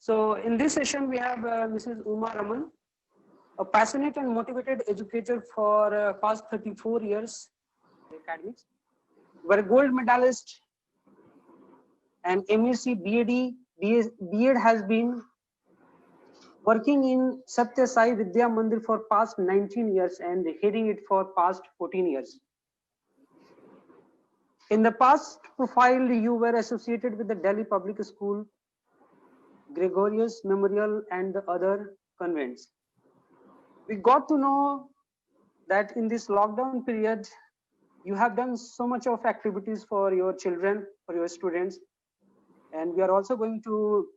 So in this session, we have Mrs. Uma Raman, a passionate and motivated educator for past 34 years in academics. We're a gold medalist and MSc BAd, BEd has been working in Satya Sai Vidya Mandir for past 19 years and heading it for past 14 years. In the past profile, you were associated with the Delhi Public School, Gregorius Memorial and the other convents. We got to know that in this lockdown period, you have done so much of activities for your children, for your students, and we are also going to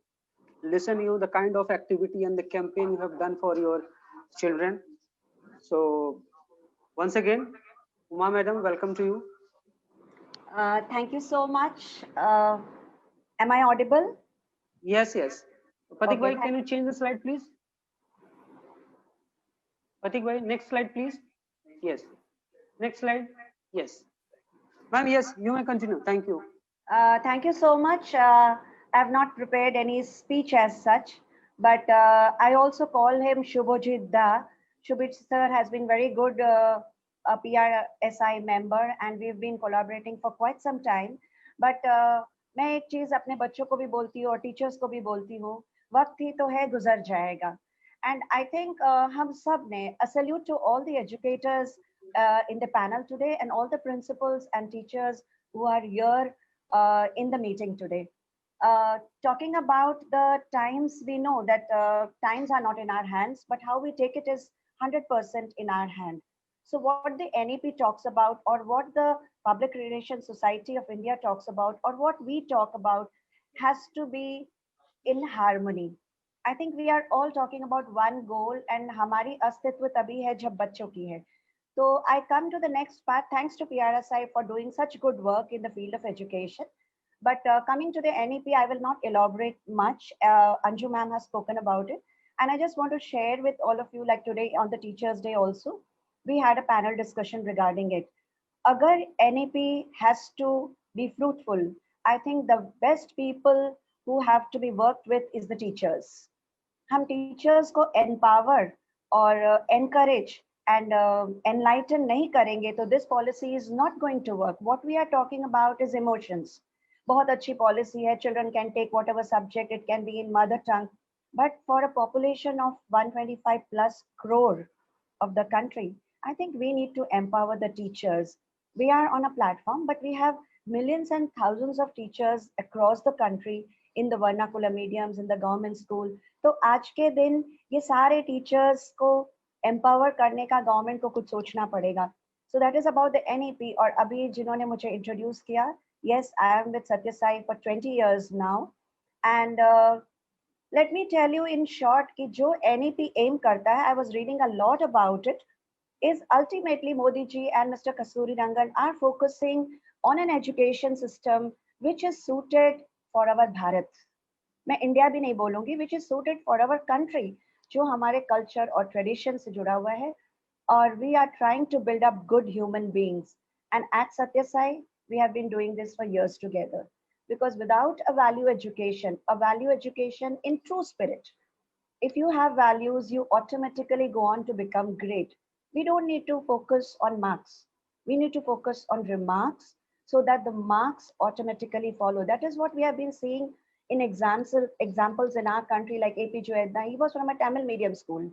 listen you the kind of activity and the campaign you have done for your children. So once again, Uma Madam, welcome to you. Thank you so much. Am I audible? Yes. Patik Okay. bhai, can you change the slide, please? Patik bhai, next slide, please. Yes. Next slide. Yes. Ma'am, yes, you may continue. Thank you. Thank you so much. I have not prepared any speech as such, but I also call him Shubhajit Da. Shubhajit sir has been very good a PRSI member and we've been collaborating for quite some time. But मैं एक चीज अपने बच्चों को भी बोलती हूँ और टीचर्स को भी बोलती हूँ, वक्त ही तो है, गुजर जाएगा. And I think हम सब ने a salute to all the educators in the panel today and all the principals and teachers who are here in the meeting today. Talking about the times, we know that times are not in our hands, but how we take it is 100% in our hand. So what the NEP talks about, or what the Public Relations Society of India talks about, or what we talk about has to be in harmony. I think we are all talking about one goal and हमारी अस्तित्व तभी है जब बच्चों की है. So I come to the next part. Thanks to PRSI for doing such good work in the field of education. But coming to the NEP, I will not elaborate much. Anju ma'am has spoken about it. And I just want to share with all of you, like today on the Teachers' Day also, we had a panel discussion regarding it. Agar NEP has to be fruitful, I think the best people who have to be worked with is the teachers. हम teachers को empower or encourage and enlighten nahi karenge, so this policy is not going to work. What we are talking about is emotions. बहुत अच्छी policy है, children can take whatever subject, it can be in mother tongue, but for a population of 125 plus crore of the country, I think we need to empower the teachers. We are on a platform, but we have millions and thousands of teachers across the country in the vernacular mediums, in the government school. तो आज के दिन ये सारे teachers को empower करने का government को कुछ सोचना पड़ेगा. So that is about the NEP. और अभी जिन्होंने मुझे introduce किया, yes, I am with Satya Sai for 20 years now. And let me tell you in short कि जो NEP aim करता है, I was reading a lot about it, is ultimately Modi ji and Mr. Kasturi Rangan are focusing on an education system which is suited for our Bharat. मैं India भी नहीं बोलूंगी, which is suited for our country, जो हमारे culture और tradition से जुड़ा हुआ है. और we are trying to build up good human beings. And at Satya Sai, we have been doing this for years together. Because without a value education in true spirit, if you have values, you automatically go on to become great. We don't need to focus on marks. We need to focus on remarks so that the marks automatically follow. That is what we have been seeing in examples in our country, like APJ Edna. He was from a Tamil medium school.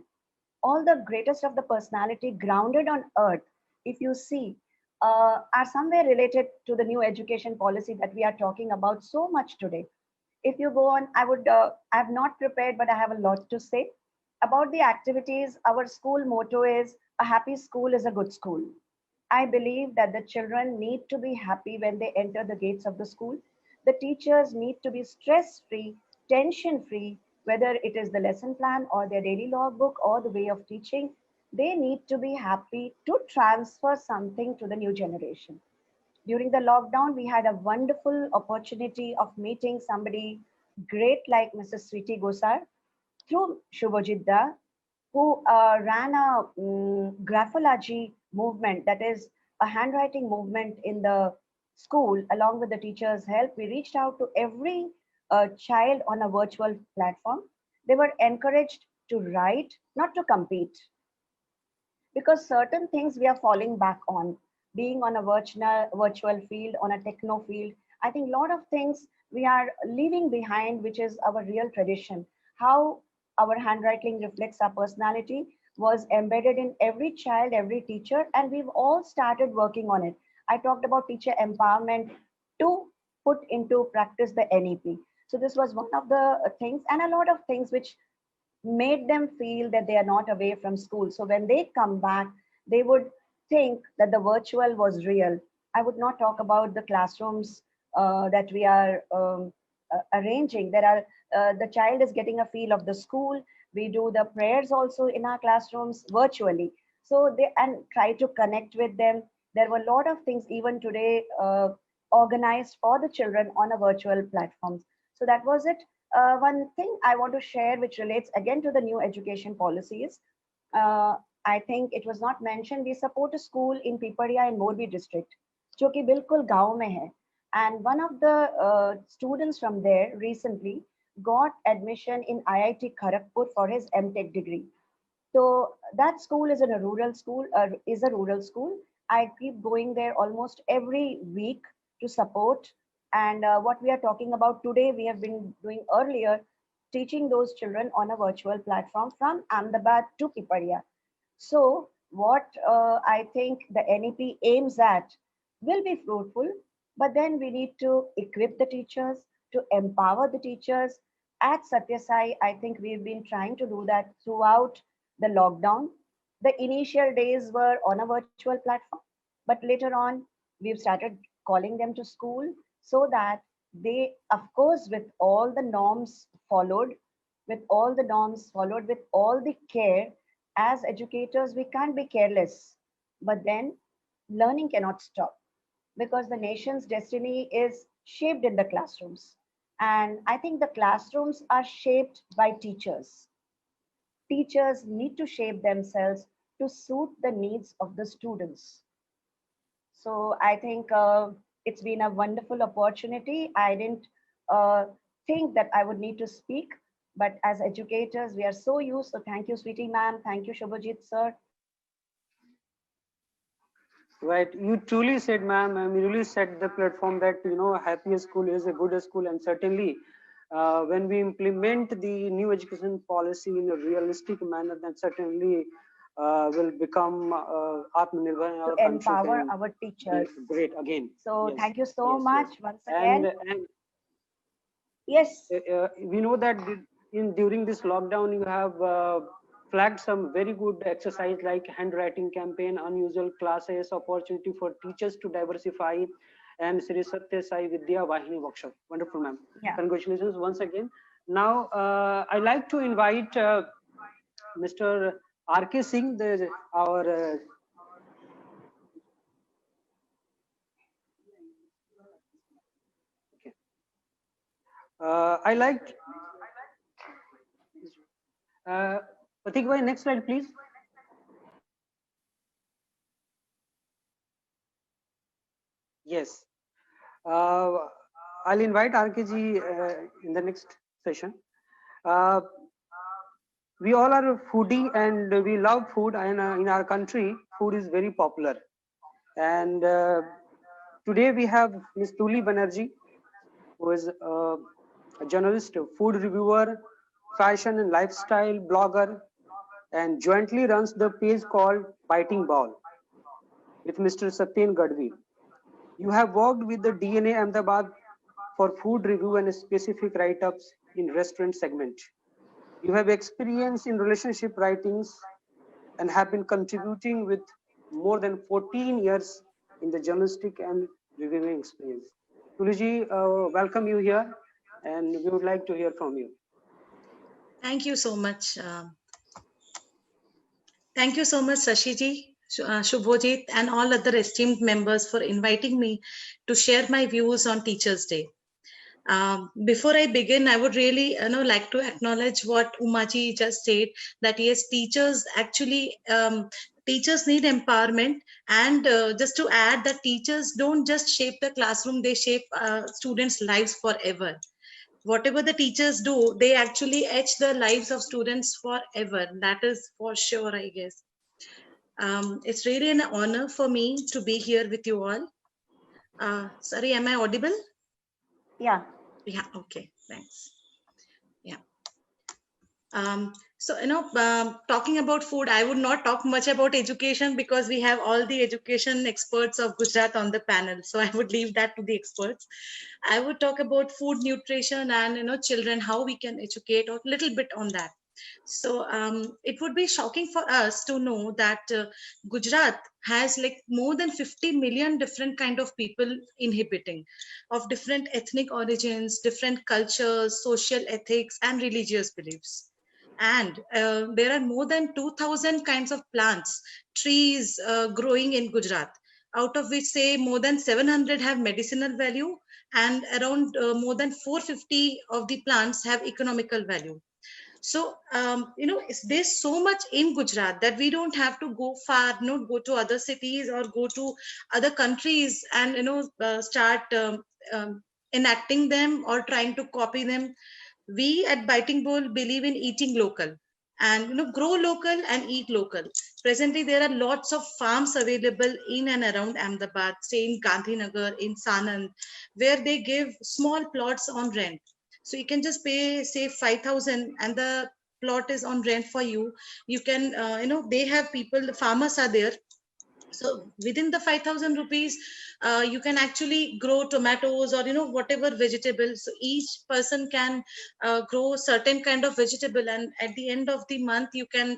All the greatest of the personality grounded on earth, if you see, are somewhere related to the new education policy that we are talking about so much today. If you go on, I have not prepared, but I have a lot to say about the activities. Our school motto is a happy school is a good school. I believe that the children need to be happy when they enter the gates of the school. The teachers need to be stress-free, tension-free, whether it is the lesson plan or their daily logbook or the way of teaching. They need to be happy to transfer something to the new generation. During the lockdown, we had a wonderful opportunity of meeting somebody great like Mrs. Sweetie Gosar through Shubhajit Da, who ran a graphology movement, that is a handwriting movement in the school. Along with the teachers' help, we reached out to every a child on a virtual platform, they were encouraged to write, not to compete. Because certain things we are falling back on, being on a virtual field, on a techno field. I think a lot of things we are leaving behind, which is our real tradition. How our handwriting reflects our personality was embedded in every child, every teacher, and we've all started working on it. I talked about teacher empowerment to put into practice the NEP. So this was one of the things, and a lot of things which made them feel that they are not away from school. So when they come back, they would think that the virtual was real. I would not talk about the classrooms that we are arranging. There are the child is getting a feel of the school. We do the prayers also in our classrooms virtually. So they and try to connect with them. There were a lot of things even today organized for the children on a virtual platforms. So that was it. One thing I want to share, which relates again to the new education policies. I think it was not mentioned. We support a school in Piparia in Morbi district, जो कि बिल्कुल गांव में है. And one of the students from there recently got admission in IIT Kharagpur for his MTech degree. So that school is in a rural school. Is a rural school. I keep going there almost every week to support. And what we are talking about today, we have been doing earlier, teaching those children on a virtual platform from Ahmedabad to Piparia. So what I think the NEP aims at will be fruitful, but then we need to equip the teachers, to empower the teachers. At Satyasai, I think we've been trying to do that throughout the lockdown. The initial days were on a virtual platform, but later on, we've started calling them to school so that they, of course, with all the norms followed, with all the norms followed, with all the care, as educators, we can't be careless. But then learning cannot stop because the nation's destiny is shaped in the classrooms. And I think the classrooms are shaped by teachers. Teachers need to shape themselves to suit the needs of the students. So I think it's been a wonderful opportunity. I didn't think that I would need to speak, but as educators, we are so used. So thank you, Sweetie ma'am. Thank you, Shubhajit sir. Right, you truly said, ma'am, you really set the platform that happy school is a good school, and certainly when we implement the new education policy in a realistic manner, then certainly will become Atmanirbhar in To our country. empower our teachers. Great again. So Yes, thank you so yes, much yes. once again. And Yes. we know that during this lockdown, you have flagged some very good exercise like handwriting campaign, unusual classes, opportunity for teachers to diversify, and Sri Satya Sai Vidya Vahini workshop. Wonderful, ma'am. Yeah. Congratulations once again. Now, I'd like to invite Mr. R.K. Singh, our I like Pratik bhai, next slide, please. Yes. I'll invite RKG in the next session. We all are a foodie and we love food, and in our country, food is very popular. And today we have Ms. Tuli Banerjee, who is a journalist, a food reviewer, fashion and lifestyle blogger, and jointly runs the page called Biting Ball with Mr. Satyen Gadvi. You have worked with the DNA Ahmedabad for food review and specific write-ups in restaurant segment. You have experience in relationship writings and have been contributing with more than 14 years in the journalistic and reviewing experience. Tuliji, welcome you here, and we would like to hear from you. Thank you so much. Thank you so much, Sashiji, Shubhojit, and all other esteemed members for inviting me to share my views on Teachers' Day. Before I begin, I would really like to acknowledge what Umaji just said, that yes, teachers actually teachers need empowerment, and just to add that teachers don't just shape the classroom, they shape students' lives forever. whatever the teachers do, they actually etch the lives of students forever. That is for sure, I guess. It's really an honor for me to be here with you all. Sorry, am I audible? Yeah. Yeah, okay, thanks. Yeah. So, talking about food, I would not talk much about education because we have all the education experts of Gujarat on the panel. So I would leave that to the experts. I would talk about food, nutrition, and children, how we can educate a little bit on that. So it would be shocking for us to know that Gujarat has like more than 50 million different kind of people inhabiting, of different ethnic origins, different cultures, social ethics, and religious beliefs. And there are more than 2,000 kinds of plants, trees growing in Gujarat, out of which say more than 700 have medicinal value, and around more than 450 of the plants have economical value. So, there's so much in Gujarat that we don't have to go far, not go to other cities or go to other countries and, start enacting them or trying to copy them. We at Biting Bowl believe in eating local and, grow local and eat local. Presently, there are lots of farms available in and around Ahmedabad, say in Gandhinagar, in Sanand, where they give small plots on rent. So you can just pay, say, 5,000 and the plot is on rent for you. You can, they have people, the farmers are there. So within the 5,000 rupees, you can actually grow tomatoes or, whatever vegetables. So each person can grow certain kind of vegetable. And at the end of the month, you can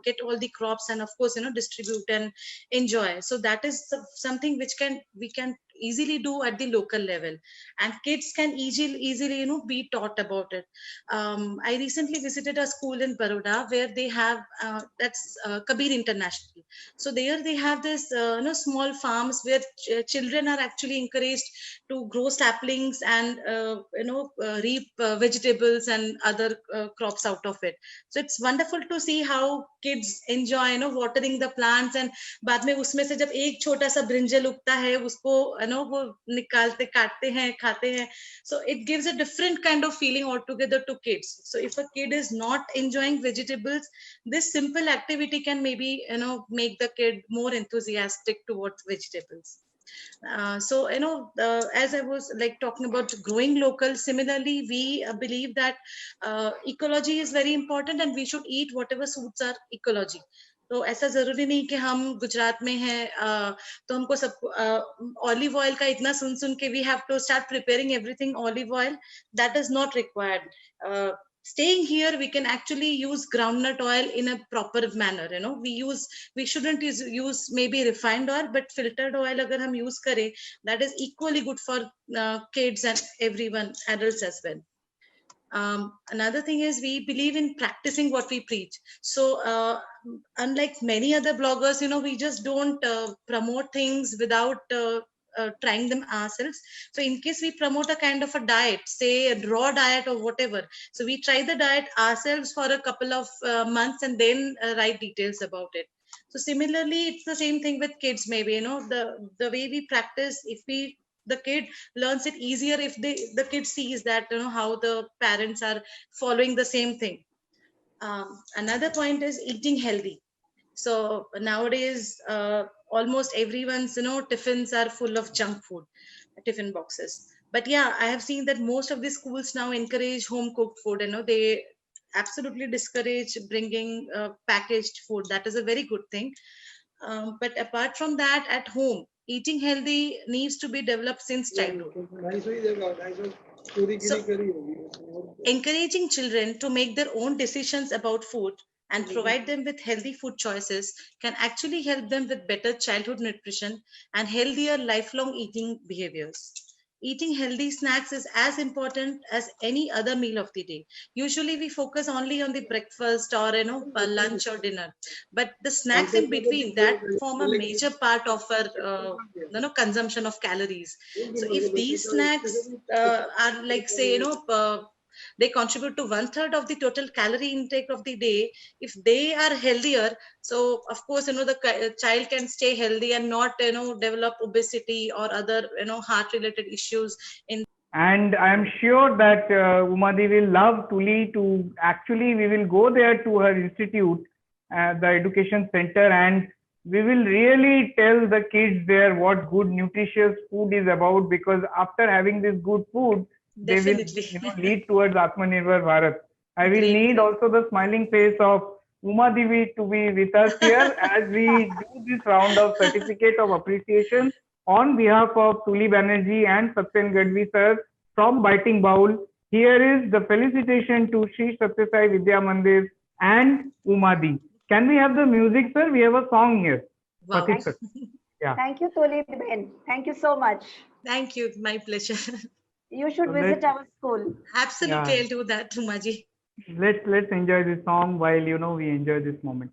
get all the crops and of course, distribute and enjoy. So that is something which we can easily do at the local level, and kids can easily be taught about it. I recently visited a school in Baroda where they have that's Kabir International. So there they have this small farms where children are actually encouraged to grow saplings and reap vegetables and other crops out of it. So it's wonderful to see how kids enjoy watering the plants, and बाद में उसमें से जब एक छोटा सा brinjal उगता है उसको वो निकालते काटते हैं खाते हैं. So it gives a different kind of feeling altogether to kids. So if a kid is not enjoying vegetables, this simple activity can maybe make the kid more enthusiastic towards vegetables. As I was like talking about growing local, similarly we believe that ecology is very important and we should eat whatever suits our ecology. तो ऐसा जरूरी नहीं कि हम गुजरात में हैं तो हमको सब ऑलिव ऑयल का इतना सुन के we have to start preparing everything olive oil. That is not required. Staying here, we can actually use groundnut oil in a proper manner. We shouldn't use maybe refined oil, but filtered oil agar hum use kare, that is equally good for kids and everyone, adults as well. Another thing is we believe in practicing what we preach. So unlike many other bloggers, we just don't promote things without trying them ourselves. So in case we promote a kind of a diet, say a raw diet or whatever, so we try the diet ourselves for a couple of months and then write details about it. So similarly, it's the same thing with kids. Maybe the way we practice, if the kid learns it easier if the kid sees that how the parents are following the same thing. Another point is eating healthy. So nowadays, almost everyone's tiffins are full of junk food, tiffin boxes. But yeah, I have seen that most of the schools now encourage home cooked food. They absolutely discourage bringing packaged food. That is a very good thing. But apart from that, at home, eating healthy needs to be developed since childhood. So, encouraging children to make their own decisions about food and provide them with healthy food choices can actually help them with better childhood nutrition and healthier lifelong eating behaviors. Eating healthy snacks is as important as any other meal of the day. Usually we focus only on the breakfast or lunch or dinner, but the snacks in between that form a major part of our consumption of calories. So if these snacks are like say they contribute to 1/3 of the total calorie intake of the day, if they are healthier, so of course the child can stay healthy and not develop obesity or other heart related issues in And I am sure that Umadi will love Tuli to actually, we will go there to her institute, the education center, and we will really tell the kids there what good nutritious food is about, because after having this good food, they will Definitely. lead towards Atmanirbhar Bharat. I will Great, need great. also the smiling face of Uma Devi to be with us here as we do this round of certificate of appreciation on behalf of Tuli Banerjee and Satyen Gadvi sir from Biting Bowl. Here is the felicitation to Sri Satyasai Vidya Mandir and Umadi. Can we have the music, sir? We have a song here. Wow. Patik sir. Yeah. Thank you, Tulip Ben. Thank you so much. Thank you. My pleasure. You should So visit let's, our school. Absolutely, yeah, I'll do that, Umaji. let's enjoy this song while we enjoy this moment.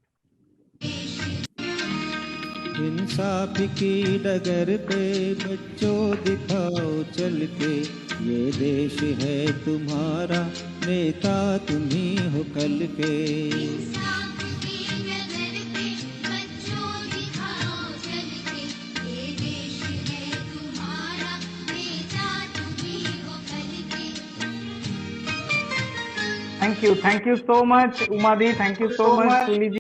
इंसाफ की डगर पे बच्चों दिखाओ चल के, ये देश है तुम्हारा, नेता तुम्ही हो कल के। इंसाफ की डगर पे बच्चों दिखाओ चल के, ये देश है तुम्हारा, नेता तुम्ही हो कल के। Thank you so much, Umadi. Thank you so much, Tuli ji.